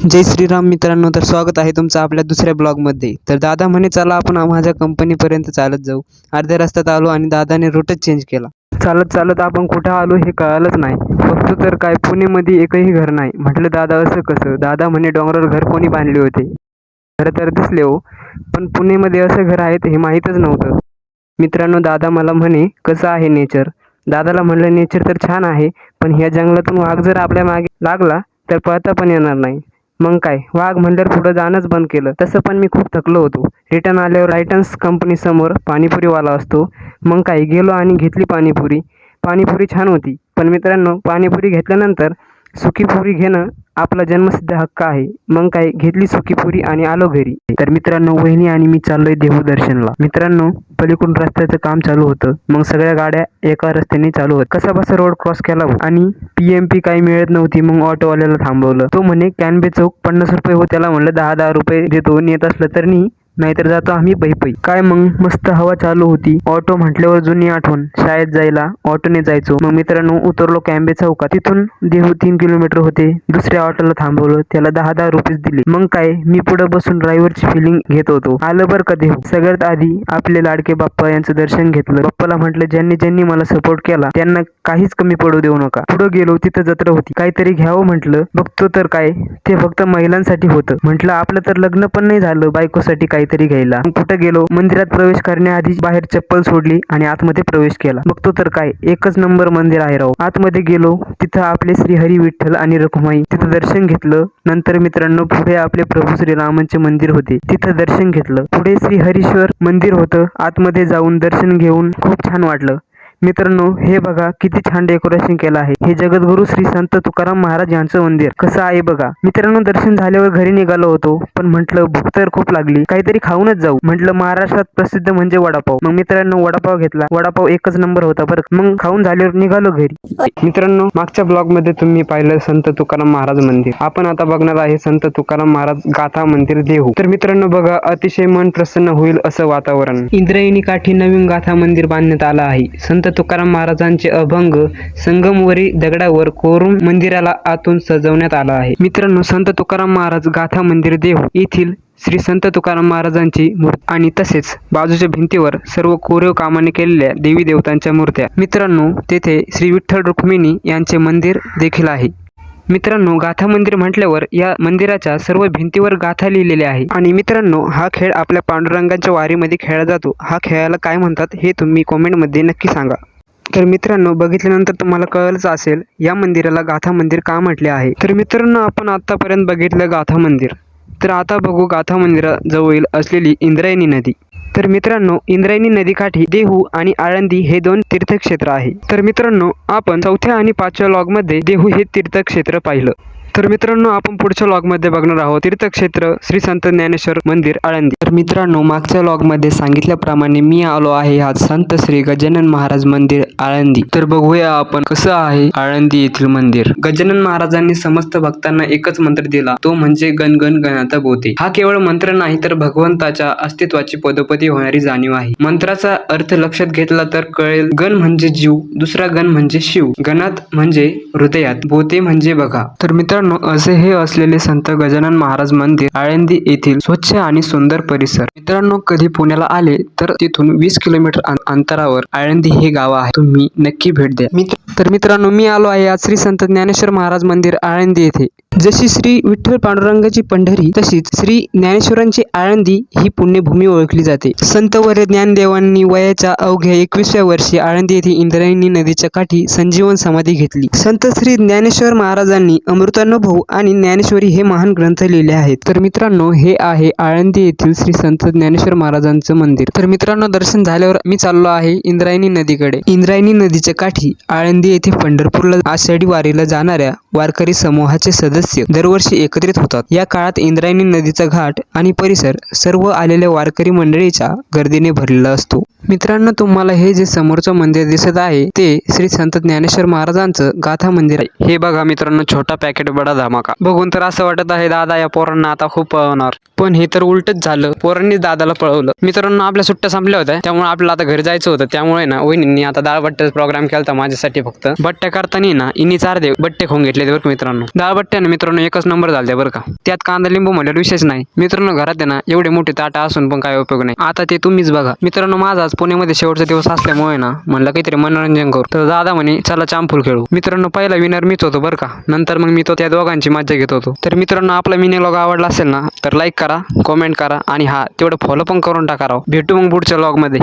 जय श्रीराम मित्रांनो, तर स्वागत आहे तुमचं आपल्या दुसऱ्या ब्लॉगमध्ये। तर दादा म्हणे चला आपण माझ्या कंपनीपर्यंत चालत जाऊ। अर्ध्या रस्त्यात आलो आणि दादाने रूटच चेंज केला। चालत चालत आपण कुठं आलो हे कळालंच नाही। बघतो तर काय पुणेमध्ये एकही घर नाही। म्हटलं दादा असं कसं? दादा म्हणे डोंगरावर घर कोणी बांधले होते। घर तर दिसले हो, पण पुणेमध्ये असं घर आहेत हे माहीतच नव्हतं। मित्रांनो, दादा मला म्हणे कसं आहे नेचर? दादाला म्हणलं नेचर तर छान आहे, पण ह्या जंगलातून वाघ जर आपल्या मागे लागला तर पळता पण येणार नाही। मग काय, वाघ म्हणल्यावर पुढं जाणंच बंद केलं। तसं पण मी खूप थकलो होतो। रिटर्न आल्यावर रायटन्स कंपनी समोर पाणीपुरीवाला असतो, मग काय गेलो आणि घेतली पाणीपुरी। पाणीपुरी छान होती, पण मित्रांनो पाणीपुरी घेतल्यानंतर सुकीपुरी घेणं आपला जन्मसिद्ध हक्क आहे। मग काय घेतली सुकीपुरी आणि आलो घरी। तर मित्रांनो, वहिनी आणि मी चाललोय देवदर्शनला। मित्रांनो, पलीकडून रस्त्याचं काम चालू होतं, मग सगळ्या गाड्या एका रस्त्याने चालू होत। कसा बसा रोड क्रॉस केला आणि PMP काही मिळत नव्हती, मग ऑटोवाल्याला थांबवलं। तो म्हणे कॅनबे चौक 50 रुपये हो। त्याला म्हणलं 10-10 रुपये देतो, नेत असलं तर नी, नाहीतर जातो आम्ही पै। काय मग मस्त हवा चालू होती। ऑटो म्हटल्यावर जुनी आठवण, शाळेत जायला ऑटोने जायचो। मग मित्रांनो उतरलो कॅनबे चौकात। तिथून देहू 3 किलोमीटर होते। दुसऱ्या ऑटोला थांबवलं, त्याला 10-10 रुपये दिले। मग काय मी पुढे बसून ड्रायव्हरची फिलिंग घेत होतो। आलं बरं का देहू। सगळ्यात आधी आपले लाडके बाप्पा यांचं दर्शन घेतलं। बाप्पाला म्हटलं ज्यांनी ज्यांनी मला सपोर्ट केला त्यांना काहीच कमी पडू देऊ नका। पुढे गेलो, तिथं जत्रा होती। काहीतरी घ्यावं म्हटलं, बघतो तर काय ते फक्त महिलांसाठी होतं। म्हटलं आपलं तर लग्न पण नाही झालं बायकोसाठी काहीतरी घ्यायला। कुठे गेलो, मंदिरात प्रवेश करण्याआधी बाहेर चप्पल सोडली आणि आतमध्ये प्रवेश केला। बघतो तर काय एकच नंबर मंदिर आहे राव। आतमध्ये गेलो, तिथं आपले श्री हरी विठ्ठल आणि रखुमाई, तिथं दर्शन घेतलं। नंतर मित्रांनो पुढे आपले प्रभू श्रीरामांचे मंदिर होते, तिथं दर्शन घेतलं। पुढे श्री हरीश्वर मंदिर होतं, आतमध्ये जाऊन दर्शन घेऊन खूप छान वाटलं। मित्रांनो हे बघा किती छान डेकोरेशन केलं आहे। हे जगद्गुरु श्री संत तुकाराम महाराज यांचं मंदिर कसं आहे बघा। मित्रांनो दर्शन झाल्यावर घरी निघालो होतो, पण म्हटलं भूक तर खूप लागली, काहीतरी खाऊनच जाऊ। म्हटलं महाराष्ट्रात प्रसिद्ध म्हणजे वडापाव। मग मित्रांनो वडापाव घेतला। वडापाव एकच नंबर होता बरं। मग खाऊन झाल्यावर निघालो घरी। मित्रांनो मागच्या ब्लॉग मध्ये तुम्ही पाहिलं संत तुकाराम महाराज मंदिर। आपण आता बघणार आहे संत तुकाराम महाराज गाथा मंदिर देहू। तर मित्रांनो बघा, अतिशय मन प्रसन्न होईल असं वातावरण। इंद्रायणी काठी नवीन गाथा मंदिर बांधण्यात आलं आहे। संत तुकाराम महाराजांचे अभंग संगमवरी दगडावर कोरून मंदिराला आतून सजवण्यात आलं आहे। मित्रांनो संत तुकाराम महाराज गाथा मंदिर देहू येथील श्री संत तुकाराम महाराजांची मूर्ती आणि तसेच बाजूच्या भिंतीवर सर्व कोरीव कामाने केलेल्या देवी देवतांच्या मूर्त्या। मित्रांनो तेथे श्री विठ्ठल रुक्मिणी यांचे मंदिर देखील आहे। मित्रांनो गाथा मंदिर म्हटल्यावर या मंदिराच्या सर्व भिंतीवर गाथा लिहिलेल्या आहे। आणि मित्रांनो हा खेळ आपल्या पांडुरंगाच्या वारीमध्ये खेळला जातो। हा खेळाला काय म्हणतात हे तुम्ही कॉमेंट मध्ये नक्की सांगा। तर मित्रांनो बघितल्यानंतर तुम्हाला कळलंच असेल या मंदिराला गाथा मंदिर का म्हटले आहे। तर मित्रांनो आपण आतापर्यंत बघितलं गाथा मंदिर, तर आता बघू गाथा मंदिराजवळ असलेली इंद्रायणी नदी। तर मित्रांनो इंद्रायणी नदीकाठी देहू आणि आळंदी हे 2 तीर्थक्षेत्र आहे। तर मित्रांनो आपण 4थ्या आणि 5व्या लॉग मध्ये देहू हे तीर्थक्षेत्र पाहिलं। तर मित्रांनो आपण पुढच्या लॉग मध्ये बघणार आहोत तीर्थक्षेत्र श्री संत ज्ञानेश्वर मंदिर आळंदी। तर मित्रांनो मागच्या लॉग मध्ये सांगितल्याप्रमाणे मी आलो आहे आज संत श्री गजानन महाराज मंदिर आळंदी। तर बघूया आपण कसं आहे आळंदी येथील मंदिर। गजानन महाराजांनी समस्त भक्तांना एकच मंत्र दिला, तो म्हणजे गण गण गणाता बोते। हा केवळ मंत्र नाही तर भगवंताच्या अस्तित्वाची पदोपदी होणारी जाणीव आहे। मंत्राचा अर्थ लक्षात घेतला तर कळेल, गण म्हणजे जीव, दुसरा गण म्हणजे शिव, गणात म्हणजे हृदयात, बोते म्हणजे बघा। तर मित्रांनो असे हे असलेले संत गजानन महाराज मंदिर आळंदी येथील स्वच्छ आणि सुंदर परिसर। मित्रांनो कधी पुण्याला आले तर तिथून 20 किलोमीटर अंतरावर आळंदी हे गाव आहे, तुम्ही नक्की भेट द्या। तर मित्रांनो मी आलो आहे आज श्री संत ज्ञानेश्वर महाराज मंदिर आळंदी येथे। जशी श्री विठ्ठल पांडुरंगाची पंढरी तशीच श्री ज्ञानेश्वरांची आळंदी ही पुण्यभूमी ओळखली जाते। संतवर्य ज्ञानदेवांनी वयाच्या अवघ्या 21व्या वर्षी आळंदी येथे इंद्रायणी नदीच्या काठी संजीवन समाधी घेतली। संत श्री ज्ञानेश्वर महाराजांनी अमृतानुभव आणि ज्ञानेश्वरी हे महान ग्रंथ लिहिले आहेत। तर मित्रांनो हे आहे आळंदी येथील श्री संत ज्ञानेश्वर महाराजांचं मंदिर। तर मित्रांनो दर्शन झाल्यावर मी चाललो आहे इंद्रायणी नदीकडे। इंद्रायणी नदीच्या काठी आळंदी येथे पंढरपूरला आषाढी वारीला जाणाऱ्या वारकरी समूहाचे सदस्य दरवर्षी एकत्रित होतात। या काळात इंद्रायणी नदीचा घाट आणि परिसर सर्व आलेल्या वारकरी मंडळीच्या गर्दीने भरलेला असतो। मित्रांनो तुम्हाला हे जे समोरचं मंदिर दिसत आहे ते श्री संत ज्ञानेश्वर महाराजांचं गाथा मंदिर आहे। हे बघा मित्रांनो छोटा पॅकेट बडा धमाका। बघून तर असं वाटत आहे दादा या पोरांना आता खूप पळवणार, पण हे तर उलटच झालं, पोरांनी दादाला पळवलं। मित्रांनो आपल्या सुट्ट्या संपल्या होत्या त्यामुळे आपल्याला आता घरी जायचं होतं, त्यामुळे ना वहिनींनी आता डाळ बट्ट्याचा प्रोग्राम केला माझ्यासाठी। फक्त बट्ट्या करताना ना इनी 4 बट्टे खाऊन घेतले बरं का मित्रांनो. डाळबट्ट्याने मित्रांनो एकच नंबर झालत्या बरं का. त्यात कांदा लिंबू म्हणल्यावर विशेष नाही. मित्रांनो घरात आहे ना एवढे मोठे ताट असून पण काय उपयोग नाही. आता ते तुम्हीच बघा. मित्रांनो माझा आज पुण्यामध्ये शेवटचा दिवस असल्यामुळे ना म्हणलं काहीतरी मनोरंजन करू. तर दादा म्हणे चला चांपूल खेळू. मित्रांनो पहिला विनर मीच होतो बरं का. नंतर मग मी तो त्या दोघांची मज्जा घेत होतो. तर मित्रांनो आपला मिनी व्लॉग आवडला असेल ना तर लाईक करा, कमेंट करा आणि हा तेवढं फॉलो पण करून टाका राव. भेटू मग पुढच्या व्लॉगमध्ये.